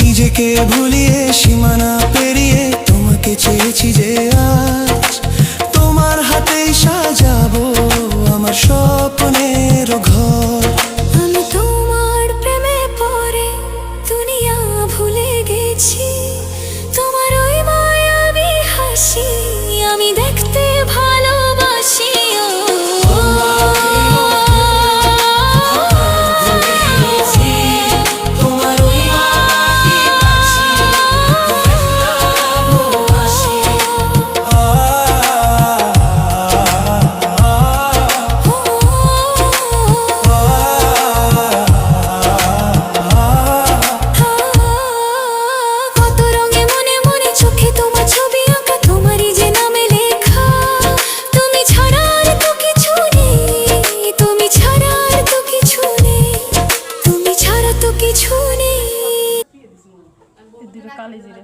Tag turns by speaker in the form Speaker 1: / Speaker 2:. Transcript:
Speaker 1: নিজেকে ভুলিয়ে সীমানা পেরিয়ে তোমাকে চেয়েছি যে আজ তোমার হাতেই সাজাবো আমার স্বপ্নের ঘর।
Speaker 2: আমি তোমার প্রেমে পড়ে দুনিয়া ভুলে গেছি, তোমার ওই মায়াবী হাসি আমি দেখতে ভালোবাসি।
Speaker 3: দুটো কালি জিরে